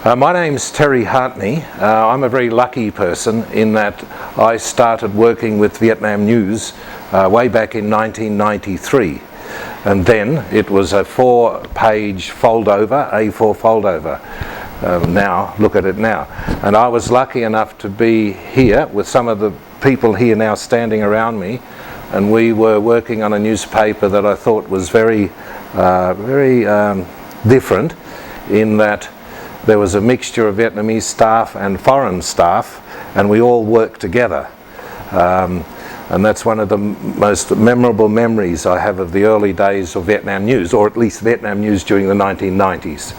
My name's Tery. I'm a very lucky person in that I started working with Vietnam News way back in 1993, and then it was a 4-page foldover, A4 foldover. Now, look at it now. And I was lucky enough to be here with some of the people here now standing around me, and we were working on a newspaper that I thought was very different in that there was a mixture of Vietnamese staff and foreign staff, and we all worked together. And that's one of the most memorable memories I have of the early days of Vietnam News, or at least Vietnam News during the 1990s.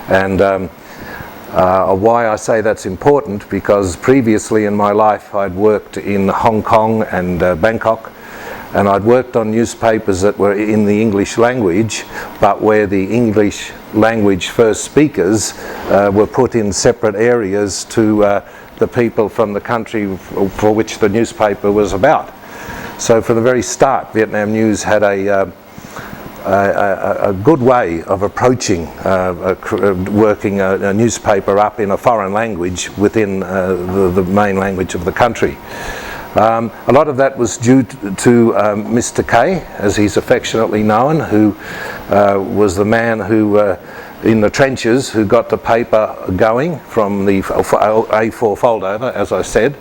And why I say that's important, because previously in my life I'd worked in Hong Kong and Bangkok, and I'd worked on newspapers that were in the English language, but where the English language first speakers were put in separate areas to the people from the country for which the newspaper was about. So from the very start, Vietnam News had a good way of approaching working a newspaper up in a foreign language within the main language of the country. A lot of that was due to Mr. K, as he's affectionately known, who was the man who, in the trenches, who got the paper going from the A4 foldover, as I said.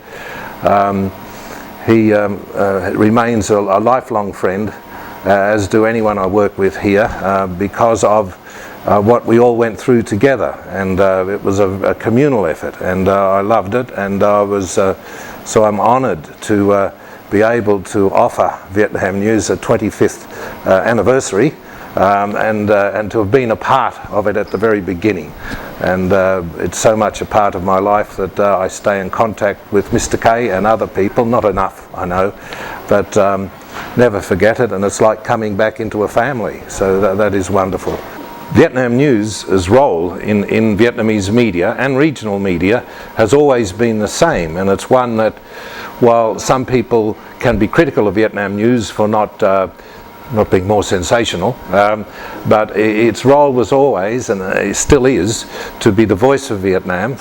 He remains a lifelong friend, as do anyone I work with here, because of what we all went through together, and it was a communal effort, and I loved it, and I was so I'm honoured to be able to offer Vietnam News a 25th anniversary, and to have been a part of it at the very beginning. And it's so much a part of my life that I stay in contact with Mr. K and other people, not enough, I know, but never forget it, and it's like coming back into a family, so that is wonderful. Vietnam News's role in Vietnamese media and regional media has always been the same, and it's one that, while some people can be critical of Vietnam News for not being more sensational, but its role was always, and it still is, to be the voice of Vietnam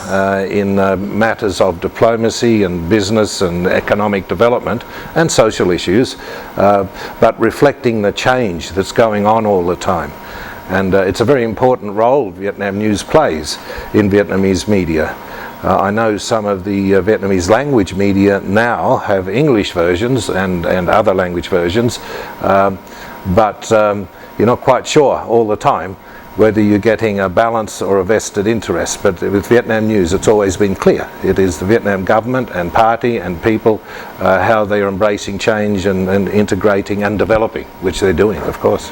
in matters of diplomacy and business and economic development and social issues, but reflecting the change that's going on all the time. And it's a very important role Vietnam News plays in Vietnamese media. I know some of the Vietnamese language media now have English versions and other language versions, but you're not quite sure all the time whether you're getting a balance or a vested interest. But with Vietnam News, it's always been clear. It is the Vietnam government and party and people, how they are embracing change and integrating and developing, which they're doing, of course.